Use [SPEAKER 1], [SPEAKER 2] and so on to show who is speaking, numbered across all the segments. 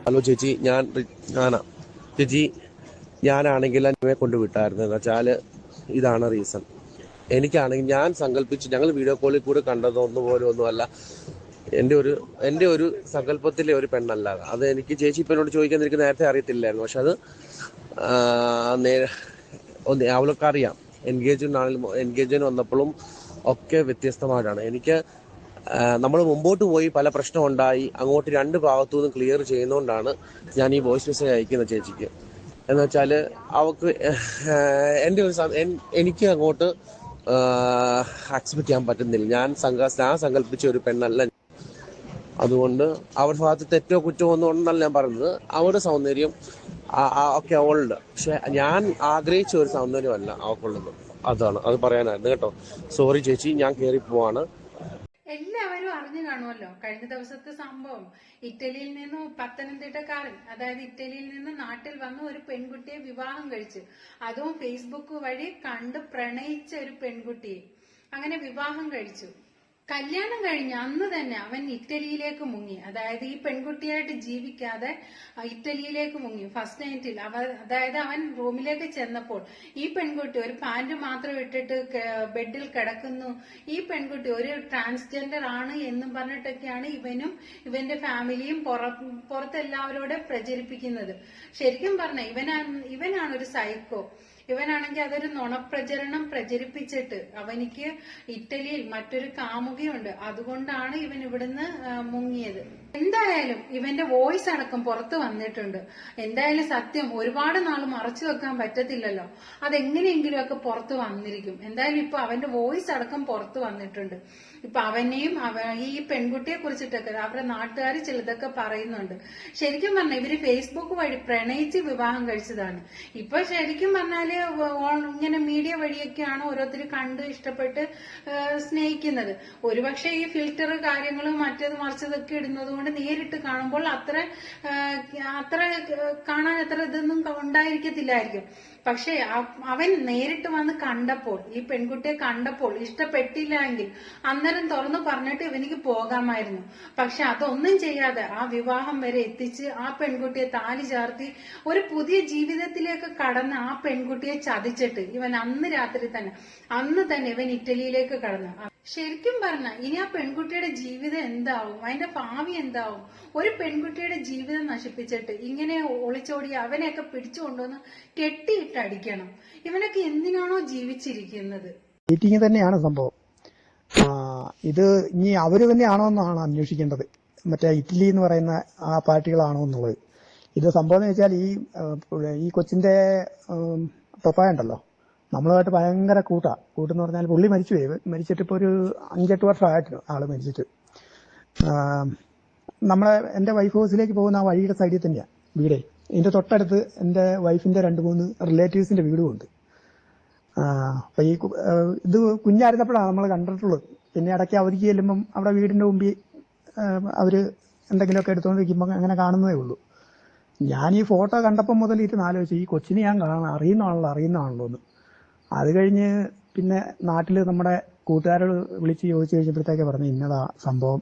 [SPEAKER 1] Hello ചേച്ചി, ഞാനാ ചേച്ചി. ഞാനാണെങ്കിൽ അന്വയെ കൊണ്ട് വിട്ടായിരുന്നു. എന്ന് വെച്ചാൽ ഇതാണ് റീസൺ. എനിക്കാണെങ്കിൽ ഞാൻ സങ്കല്പിച്ച് ഞങ്ങൾ വീഡിയോ കോളിൽ കൂടെ ഒന്നുമല്ല. എൻ്റെ ഒരു സങ്കല്പത്തിലെ ഒരു പെണ്ണല്ല അത്. എനിക്ക് ചേച്ചി ഇപ്പം എന്നോട് ചോദിക്കാൻ എനിക്ക് നേരത്തെ അറിയത്തില്ലായിരുന്നു. പക്ഷെ അത് അവൾക്കറിയാം. എൻഗേജ്മെന്റ് വന്നപ്പോഴും ഒക്കെ വ്യത്യസ്തമായിട്ടാണ്. എനിക്ക് നമ്മൾ മുമ്പോട്ട് പോയി പല പ്രശ്നം ഉണ്ടായി അങ്ങോട്ട് രണ്ട് ഭാഗത്തു നിന്നും ക്ലിയർ ചെയ്യുന്നതുകൊണ്ടാണ് ഞാൻ ഈ വോയിസ് മെസ്സേജ് അയക്കുന്നത് ചേച്ചിക്ക്. എന്ന് വെച്ചാൽ അവൾക്ക് എനിക്ക് അങ്ങോട്ട് അക്സെപ്റ്റ് ചെയ്യാൻ പറ്റുന്നില്ല. ഞാൻ സങ്കല്പിച്ച ഒരു പെണ്ണല്ല. അതുകൊണ്ട് അവരുടെ ഭാഗത്ത് തെറ്റോ കുറ്റമോ ഒന്നും ഉണ്ടെന്നല്ല ഞാൻ പറയുന്നത്. അവരുടെ സൗന്ദര്യം ഒക്കെ അവളുടെ, പക്ഷെ ഞാൻ ആഗ്രഹിച്ച ഒരു സൗന്ദര്യമല്ല അവൾക്കുള്ളത്. അത് പറയാനായിരുന്നു കേട്ടോ. സോറി ചേച്ചി, ഞാൻ കയറി പോവാണ്.
[SPEAKER 2] എല്ലാവരും അറിഞ്ഞു കാണുമല്ലോ കഴിഞ്ഞ ദിവസത്തെ സംഭവം. ഇറ്റലിയിൽ നിന്ന് പത്തനംതിട്ടക്കാരൻ, അതായത് ഇറ്റലിയിൽ നിന്ന് നാട്ടിൽ വന്ന് ഒരു പെൺകുട്ടിയെ വിവാഹം കഴിച്ചു. അതും ഫേസ്ബുക്ക് വഴി കണ്ട് പ്രണയിച്ച ഒരു പെൺകുട്ടിയെ അങ്ങനെ വിവാഹം കഴിച്ചു. കല്യാണം കഴിഞ്ഞ അന്ന് തന്നെ അവൻ ഇറ്റലിയിലേക്ക് മുങ്ങി. അതായത് ഈ പെൺകുട്ടിയായിട്ട് ജീവിക്കാതെ ഇറ്റലിയിലേക്ക് മുങ്ങി. ഫസ്റ്റ് നൈറ്റിൽ അതായത് അവൻ റൂമിലേക്ക് ചെന്നപ്പോൾ ഈ പെൺകുട്ടി ഒരു പാന്റ് മാത്രം ഇട്ടിട്ട് ബെഡിൽ കിടക്കുന്നു. ഈ പെൺകുട്ടി ഒരു ട്രാൻസ്ജെൻഡർ ആണ് എന്നും പറഞ്ഞിട്ടൊക്കെയാണ് ഇവനും ഇവന്റെ ഫാമിലിയും പുറത്തെല്ലാവരോടും പ്രചരിപ്പിക്കുന്നത്. ശരിക്കും പറഞ്ഞ ഇവനാണ് ഒരു സൈക്കോ. ഇവനാണെങ്കിൽ അതൊരു നുണപ്രചരണം പ്രചരിപ്പിച്ചിട്ട് അവനിക്ക് ഇറ്റലിയിൽ മറ്റൊരു കാമുകയുണ്ട്. അതുകൊണ്ടാണ് ഇവൻ ഇവിടുന്ന് മുങ്ങിയത്. എന്തായാലും ഇവന്റെ വോയിസ് അടക്കം പുറത്തു വന്നിട്ടുണ്ട്. എന്തായാലും സത്യം ഒരുപാട് നാൾ മറച്ചു വെക്കാൻ പറ്റത്തില്ലല്ലോ. അതെങ്ങനെയെങ്കിലും ഒക്കെ പുറത്തു വന്നിരിക്കും. എന്തായാലും ഇപ്പൊ അവന്റെ വോയിസ് അടക്കം പുറത്തു വന്നിട്ടുണ്ട്. ഇപ്പൊ അവനെയും ഈ പെൺകുട്ടിയെ കുറിച്ചിട്ടൊക്കെ അവരുടെ നാട്ടുകാർ ചിലതൊക്കെ പറയുന്നുണ്ട്. ശരിക്കും പറഞ്ഞാൽ ഇവര് ഫേസ്ബുക്ക് വഴി പ്രണയിച്ച് വിവാഹം കഴിച്ചതാണ്. ഇപ്പൊ ശരിക്കും പറഞ്ഞാല് ഇങ്ങനെ മീഡിയ വഴിയൊക്കെയാണ് ഓരോരുത്തർ കണ്ട് ഇഷ്ടപ്പെട്ട് സ്നേഹിക്കുന്നത്. ഒരുപക്ഷെ ഈ ഫിൽറ്റർ കാര്യങ്ങളും മറ്റേത് മറിച്ചതൊക്കെ ഇടുന്നത് കൊണ്ട് നേരിട്ട് കാണുമ്പോൾ അത്ര കാണാൻ അത്ര ഇതൊന്നും ഉണ്ടായിരിക്കത്തില്ലായിരിക്കും. പക്ഷെ അവൻ നേരിട്ട് വന്ന് കണ്ടപ്പോൾ, ഈ പെൺകുട്ടിയെ കണ്ടപ്പോൾ ഇഷ്ടപ്പെട്ടില്ല എങ്കിൽ അന്നേരം തുറന്നു പറഞ്ഞിട്ട് ഇവനിക്ക് പോകാമായിരുന്നു. പക്ഷെ അതൊന്നും ചെയ്യാതെ ആ വിവാഹം വരെ എത്തിച്ച് ആ പെൺകുട്ടിയെ താലി ചാർത്തി ഒരു പുതിയ ജീവിതത്തിലേക്ക് കടന്ന് ആ പെൺകുട്ടിയെ ചതിച്ചിട്ട് ഇവൻ അന്ന് തന്നെ ഇവൻ ഇറ്റലിയിലേക്ക് കടന്നു. ശരിക്കും പറഞ്ഞ ഇനി ആ പെൺകുട്ടിയുടെ ജീവിതം എന്താവും, അതിന്റെ ഭാവി എന്താവും? ഒരു പെൺകുട്ടിയുടെ ജീവിതം നശിപ്പിച്ചിട്ട് ഇങ്ങനെ ഒളിച്ചോടി അവനെയൊക്കെ പിടിച്ചുകൊണ്ടുവന്ന് കെട്ടിയിട്ട് അടിക്കണം. ഇവനൊക്കെ എന്തിനാണോ ജീവിച്ചിരിക്കുന്നത്?
[SPEAKER 3] മീറ്റിംഗ് തന്നെയാണ് സംഭവം. ഇത് ഇനി അവര് തന്നെയാണോ എന്നാണ് അന്വേഷിക്കേണ്ടത്. മറ്റേ ഇറ്റലി എന്ന് പറയുന്ന ആ പാർട്ടികളാണോ എന്നുള്ളത്. ഇത് സംഭവം എന്ന് വെച്ചാൽ ഈ കൊച്ചിന്റെ പപ്പായ ഉണ്ടല്ലോ, നമ്മളുമായിട്ട് ഭയങ്കര കൂട്ടെന്ന് പറഞ്ഞാൽ പുള്ളി മരിച്ചിട്ട് ഇപ്പോൾ ഒരു 5-8 വർഷമായിട്ടുണ്ട് ആള് മരിച്ചിട്ട്. എന്റെ വൈഫ് ഹൗസിലേക്ക് പോകുന്ന ആ വഴിയുടെ സൈഡിൽ തന്നെയാണ് വീടേ. ഇതിന്റെ തൊട്ടടുത്ത് എന്റെ വൈഫിന്റെ 2-3 റിലേറ്റീവ്സിന്റെ വീടും ഉണ്ട്. അപ്പൊ ഇത് കുഞ്ഞായിരുന്നപ്പോഴാണ് നമ്മൾ കണ്ടിട്ടുള്ളത്. പിന്നെ ഇടയ്ക്ക് അവധിക്ക് ചെല്ലുമ്പം അവിടെ വീടിന്റെ മുമ്പിൽ അവര് എന്തെങ്കിലുമൊക്കെ എടുത്തുകൊണ്ട് നിൽക്കുമ്പോൾ അങ്ങനെ കാണുന്നതേ ഉള്ളൂ. ഞാൻ ഈ ഫോട്ടോ കണ്ടപ്പോൾ മുതൽ ഇരുന്ന് ആലോചിച്ചു, ഈ കൊച്ചിനെ ഞാൻ അറിയുന്നതാണല്ലോ എന്ന്. അത് കഴിഞ്ഞ് പിന്നെ നാട്ടില് നമ്മുടെ കൂട്ടുകാരോട് വിളിച്ച് ചോദിച്ചു കഴിഞ്ഞപ്പോഴത്തേക്ക് പറഞ്ഞു ഇന്നതാ സംഭവം.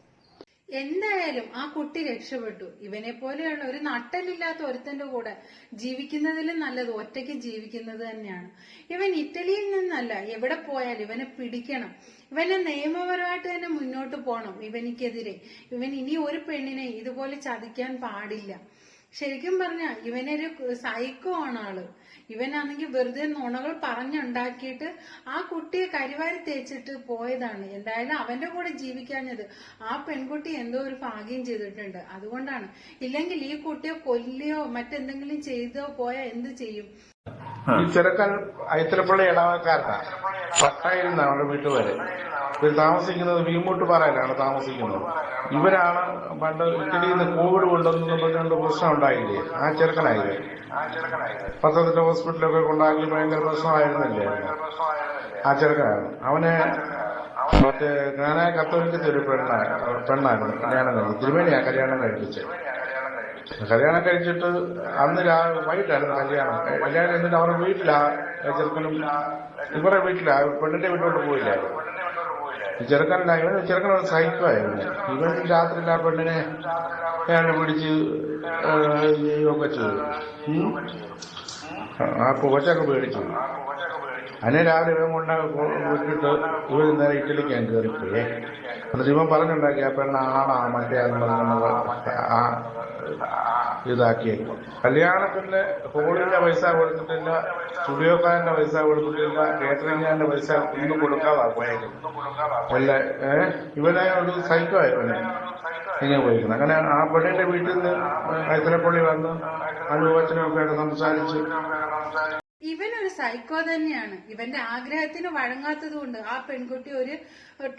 [SPEAKER 2] എന്തായാലും ആ കുട്ടി രക്ഷപ്പെട്ടു. ഇവനെ പോലെയുള്ള ഒരു നട്ടലില്ലാത്ത ഒരുത്തന്റെ കൂടെ ജീവിക്കുന്നതിലും നല്ലത് ഒറ്റയ്ക്ക് ജീവിക്കുന്നത് തന്നെയാണ്. ഇവൻ ഇറ്റലിയിൽ നിന്നല്ല, എവിടെ പോയാലും ഇവനെ പിടിക്കണം. ഇവനെ നിയമപരമായിട്ട് തന്നെ മുന്നോട്ട് പോകണം. ഇവൻ ഇനി ഒരു പെണ്ണിനെ ഇതുപോലെ ചതിക്കാൻ പാടില്ല. ശരിക്കും പറഞ്ഞ ഇവനൊരു സൈക്കോ ആണ് ആള്. ഇവനാണെങ്കിൽ വെറുതെ നുണകൾ പറഞ്ഞുണ്ടാക്കിയിട്ട് ആ കുട്ടിയെ കരിവാരി തേച്ചിട്ട് പോയതാണ്. എന്തായാലും അവന്റെ കൂടെ ജീവിക്കാഞ്ഞത് ആ പെൺകുട്ടി എന്തോ ഒരു ഭാഗ്യം ചെയ്തിട്ടുണ്ട്. അതുകൊണ്ടാണ്. ഇല്ലെങ്കിൽ ഈ കുട്ടിയെ കൊല്ലിയോ മറ്റെന്തെങ്കിലും ചെയ്തോ പോയാ എന്ത് ചെയ്യും?
[SPEAKER 4] ഈ ചെറുക്കൻ ഐത്തലപ്പള്ളി ഇടവക്കാരനാണ്. പട്ടായിരുന്നു അവരുടെ വീട്ടിൽ വരെ. ഇവർ താമസിക്കുന്നത് വീമൂട്ടുപാറയിലാണ് താമസിക്കുന്നത്. ഇവരാണ് പണ്ട് ഇറ്റലിയിൽ നിന്ന് കോവിഡ് കൊണ്ടുവന്നു പറഞ്ഞുകൊണ്ട് പ്രശ്നം ഉണ്ടായില്ലേ, ആ ചെറുക്കനായില്ലേ. പത്തനംതിട്ട ഹോസ്പിറ്റലൊക്കെ കൊണ്ടാക്കി ഭയങ്കര പ്രശ്നമായിരുന്നില്ലേ ആ ചെറുക്കനായിരുന്നു. അവനെ മറ്റേ ജ്ഞാനായ കത്തോലിക്കത്തെ ഒരു പെണ്ണായിരുന്നു കല്യാണം കഴിച്ചു. തിരുമേനിയാ കല്യാണം കഴിപ്പിച്ചത്. കല്യാണം കഴിച്ചിട്ട് അന്ന് വൈകിട്ടായിരുന്നു കല്യാണം എന്നിട്ട് അവരുടെ വീട്ടിലാ ചെറുക്കനും ഇവരുടെ വീട്ടിലാ, പെണ്ണിന്റെ വീട്ടിലോട്ട് പോയില്ലായിരുന്നു. ചെറുക്കനൊരു സൈക്കോ ആയിരുന്നു. ഇവൻ രാത്രിയിൽ ആ പെണ്ണിനെ പിടിച്ച് ചെയ്യുകയൊക്കെ ചെയ്തു. ആ പുകച്ചൊക്കെ പേടിച്ചു. അതിനെ രാവിലെ ഇവൻ കൊണ്ട് വിട്ടിട്ട് ഇവർ നേരെ ഇറ്റലിക്കാൻ കയറിപ്പോയേ. എന്നിട്ട് ഇവൻ പറഞ്ഞുണ്ടാക്കി ആ പെണ്ണ ആണാ മറ്റേ ആ ഇതാക്കിയേ. കല്യാണത്തിന്റെ ഹോളിന്റെ പൈസ കൊടുത്തിട്ടില്ല, സ്റ്റുഡിയോക്കാരന്റെ പൈസ കൊടുത്തിട്ടില്ല, കേറ്ററിംഗുകാരന്റെ പൈസ ഒന്നും കൊടുക്കാതാ പോയേക്കുന്നത്. അല്ല ഇവനെ ഒരു സൈക്കോ ഇവനെ ഇങ്ങനെ പോയിരിക്കുന്നത്. അങ്ങനെ ആ പെണ്ണിന്റെ വീട്ടിൽ നിന്ന് കൈത്തലപ്പള്ളി വന്ന് അനുഭവത്തിനൊക്കെ സംസാരിച്ച്
[SPEAKER 2] ഇവനൊരു സൈക്കോ തന്നെയാണ്. ഇവന്റെ ആഗ്രഹത്തിന് വഴങ്ങാത്തത് കൊണ്ട് ആ പെൺകുട്ടി ഒരു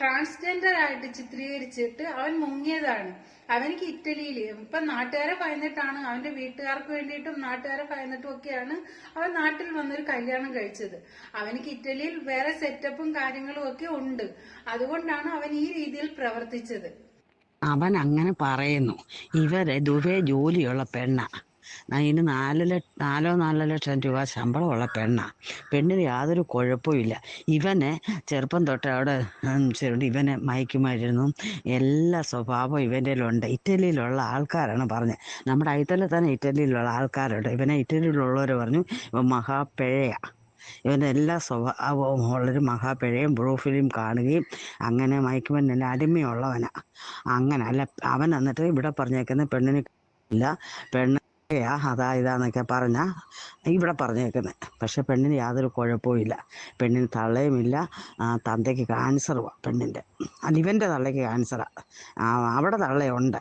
[SPEAKER 2] ട്രാൻസ്ജെൻഡർ ആയിട്ട് ചിത്രീകരിച്ചിട്ട് അവൻ മുങ്ങിയതാണ്. അവനിക്ക് ഇറ്റലിയിൽ ഇപ്പൊ നാട്ടുകാരെ ഭയന്നിട്ടാണ്, അവന്റെ വീട്ടുകാർക്ക് വേണ്ടിയിട്ടും നാട്ടുകാരെ ഭയന്നിട്ടും ഒക്കെയാണ് അവൻ നാട്ടിൽ വന്നൊരു കല്യാണം കഴിച്ചത്. അവനിക്ക് ഇറ്റലിയിൽ വേറെ സെറ്റപ്പും കാര്യങ്ങളും ഒക്കെ ഉണ്ട്. അതുകൊണ്ടാണ് അവൻ ഈ രീതിയിൽ പ്രവർത്തിച്ചത്.
[SPEAKER 5] അവൻ അങ്ങനെ പറയുന്നു. ഇവരെ ദുബൈ ജോലിയുള്ള പെണ്ണ, ഇതിന് 4 ലക്ഷം രൂപ ശമ്പളമുള്ള പെണ്ണ. പെണ്ണിന് യാതൊരു കുഴപ്പമില്ല. ഇവനെ ചെറുപ്പം തൊട്ട് അവിടെ ഇവനെ മയക്കുമരുന്നും എല്ലാ സ്വഭാവം ഇവൻ്റെ ഉണ്ട്. ഇറ്റലിയിലുള്ള ആൾക്കാരാണ് പറഞ്ഞത്. നമ്മുടെ ഐത്തലിൽ തന്നെ ഇറ്റലിയിലുള്ള ആൾക്കാരുണ്ട്. ഇവനെ ഇറ്റലിയിലുള്ളവർ പറഞ്ഞു ഇവൻ മഹാപിഴയാ, ഇവൻ്റെ എല്ലാ സ്വഭാവവും ഉള്ളൊരു മഹാപിഴയും ബ്രൂഫിലും കാണുകയും അങ്ങനെ മയക്കുമരുന്നിന് അടിമയുള്ളവനാ. അങ്ങനെ അല്ല അവൻ എന്നിട്ട് ഇവിടെ പറഞ്ഞേക്കുന്ന പെണ്ണിന് ഇല്ല, പെണ്ണ് ഇതാന്നൊക്കെ പറഞ്ഞാ ഇവിടെ പറഞ്ഞേക്കുന്നത്. പക്ഷെ പെണ്ണിന് യാതൊരു കുഴപ്പമില്ല. പെണ്ണിന് തള്ളയുമില്ല. തന്തയ്ക്ക് ക്യാൻസറുവാ പെണ്ണിൻ്റെ, അല്ല ഇവൻ്റെ തള്ളയ്ക്ക് ക്യാൻസറാ, അവിടെ തള്ളയുണ്ട്.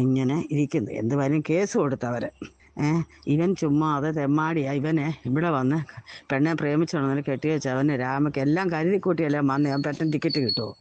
[SPEAKER 5] ഇങ്ങനെ ഇരിക്കുന്നു. എന്തുവായാലും കേസ് കൊടുത്തവർ. ഇവൻ ചുമ്മാ അത് തെമ്മാടിയാ. ഇവനെ ഇവിടെ വന്ന് പെണ്ണെ പ്രേമിച്ചോണെന്ന് കെട്ടി വെച്ച് അവന് രാമയ്ക്ക് എല്ലാം കരുതി കൂട്ടിയല്ലേ വന്ന് അവൻ പെട്ടെന്ന് ടിക്കറ്റ് കിട്ടുമോ?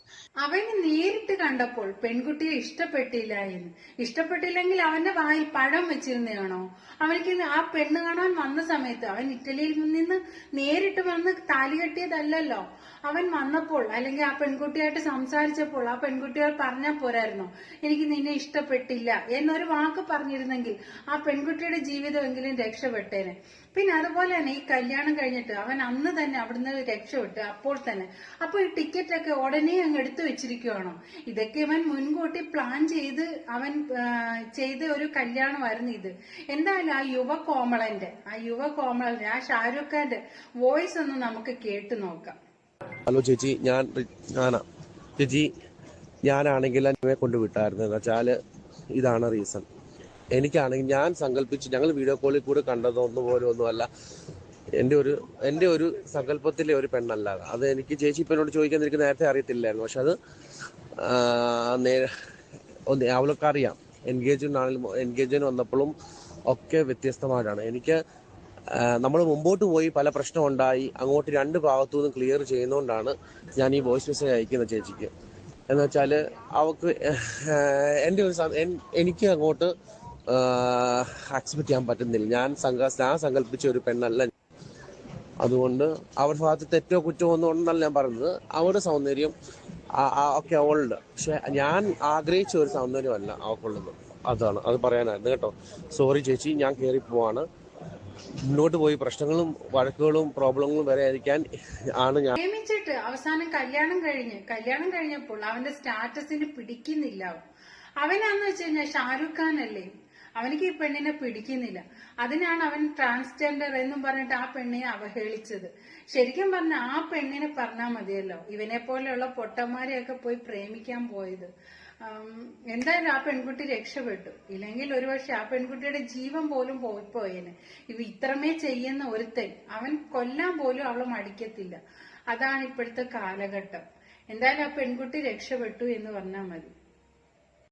[SPEAKER 2] അവന് നേരിട്ട് കണ്ടപ്പോൾ പെൺകുട്ടിയെ ഇഷ്ടപ്പെട്ടില്ല എന്ന്. ഇഷ്ടപ്പെട്ടില്ലെങ്കിൽ അവന്റെ വായിൽ പഴം വെച്ചിരുന്നതാണോ? അവനിക്ക് ആ പെണ്ണ് കാണാൻ വന്ന സമയത്ത് അവൻ ഇറ്റലിയിൽ നിന്ന് നേരിട്ട് വന്ന് താലി കെട്ടിയതല്ലല്ലോ. അവൻ വന്നപ്പോൾ അല്ലെങ്കിൽ ആ പെൺകുട്ടിയായിട്ട് സംസാരിച്ചപ്പോൾ ആ പെൺകുട്ടികൾ പറഞ്ഞാൽ പോരായിരുന്നോ എനിക്ക് നിന്നെ ഇഷ്ടപ്പെട്ടില്ല എന്നൊരു വാക്ക് പറഞ്ഞിരുന്നെങ്കിൽ ആ പെൺകുട്ടിയുടെ ജീവിതമെങ്കിലും രക്ഷപ്പെട്ടേനെ. പിന്നെ അതുപോലെ തന്നെ ഈ കല്യാണം കഴിഞ്ഞിട്ട് അവൻ അന്ന് തന്നെ അവിടുന്ന് രക്ഷപ്പെട്ട് അപ്പോൾ തന്നെ. അപ്പൊ ഈ ടിക്കറ്റൊക്കെ ഉടനെ അങ്ങ് എടുത്തു വെച്ചിരിക്കുവാണോ? ഇതൊക്കെ ഇവൻ മുൻകൂട്ടി പ്ലാൻ ചെയ്ത് അവൻ ചെയ്ത ഒരു കല്യാണമായിരുന്നു ഇത്. എന്തായാലും ആ യുവകോമളന്റെ ആ ഷാരൂഖ് ഖാന്റെ വോയിസ് ഒന്ന് നമുക്ക് കേട്ടു നോക്കാം.
[SPEAKER 1] ഹലോ ചേച്ചി, ചേച്ചി ഞാനാണെങ്കിൽ എന്നെ കൊണ്ട് വിട്ടായിരുന്നു. എന്ന് വെച്ചാൽ ഇതാണ് റീസൺ. എനിക്കാണെങ്കിൽ ഞാൻ സങ്കല്പിച്ച് ഞങ്ങൾ വീഡിയോ കോളിൽ കൂടെ കണ്ടതൊന്നും പോലും ഒന്നുമല്ല. എൻ്റെ ഒരു സങ്കല്പത്തിലെ ഒരു പെണ്ണല്ല അത്. എനിക്ക് ചേച്ചി ഇപ്പം എന്നോട് ചോദിക്കാൻ എനിക്ക് നേരത്തെ അറിയത്തില്ലായിരുന്നു. പക്ഷെ അത് അവൾക്കറിയാം. എൻഗേജ്മെന്റ് വന്നപ്പോഴും ഒക്കെ വ്യത്യസ്തമായിട്ടാണ്. എനിക്ക് നമ്മൾ മുമ്പോട്ട് പോയി പല പ്രശ്നം ഉണ്ടായി അങ്ങോട്ട് രണ്ട് ഭാഗത്തു നിന്നും ക്ലിയർ ചെയ്യുന്നതുകൊണ്ടാണ് ഞാൻ ഈ വോയിസ് മെസ്സേജ് അയക്കുന്നത് ചേച്ചിക്ക്. എന്ന് വെച്ചാൽ അവൾക്ക് എനിക്ക് അങ്ങോട്ട് അക്സെപ്റ്റ് ചെയ്യാൻ പറ്റുന്നില്ല. ഞാൻ സങ്കല്പിച്ച ഒരു പെണ്ണല്ല. അതുകൊണ്ട് അവരുടെ ഭാഗത്ത് തെറ്റോ കുറ്റമോ ഒന്നും ഉണ്ടെന്നല്ല ഞാൻ പറയുന്നത്. അവരുടെ സൗന്ദര്യം ഒക്കെ അവളുടെ, പക്ഷെ ഞാൻ ആഗ്രഹിച്ച ഒരു സൗന്ദര്യമല്ല അവൾക്കുള്ളത്. അത് പറയാനായിരുന്നു കേട്ടോ. സോറി ചേച്ചി, ഞാൻ കയറി പോവാണ്. മുന്നോട്ട് പോയി പ്രശ്നങ്ങളും വഴക്കുകളും പ്രോബ്ലങ്ങളും വരാതിരിക്കാൻ ആണ് ഞാൻ
[SPEAKER 2] പ്രേമിച്ചിട്ട് അവസാനം കല്യാണം കഴിഞ്ഞപ്പോൾ അവന്റെ സ്റ്റാറ്റസിന് പിടിക്കുന്നില്ല. അവനാന്ന് വെച്ച് കഴിഞ്ഞാൽ ഷാരൂഖ് ഖാൻ അല്ലേ, അവനിക്ക് ഈ പെണ്ണിനെ പിടിക്കുന്നില്ല. അതിനാണ് അവൻ ട്രാൻസ്ജെൻഡർ എന്നും പറഞ്ഞിട്ട് ആ പെണ്ണിനെ അവഹേളിച്ചത്. ശരിക്കും പറഞ്ഞ ആ പെണ്ണിനെ പറഞ്ഞാൽ മതിയല്ലോ ഇവനെ പോലെയുള്ള പൊട്ടന്മാരെയൊക്കെ പോയി പ്രേമിക്കാൻ പോയത്. എന്തായാലും ആ പെൺകുട്ടി രക്ഷപ്പെട്ടു. ഇല്ലെങ്കിൽ ഒരുപക്ഷെ ആ പെൺകുട്ടിയുടെ ജീവൻ പോലും പോയേനെ. ഇത്രമേ ചെയ്യുന്ന ഒരുത്തൻ അവൻ കൊല്ലാൻ പോലും അവളെ മടിക്കത്തില്ല. അതാണ് ഇപ്പോഴത്തെ കാലഘട്ടം. എന്തായാലും ആ പെൺകുട്ടി രക്ഷപ്പെട്ടു എന്ന് പറഞ്ഞാൽ മതി.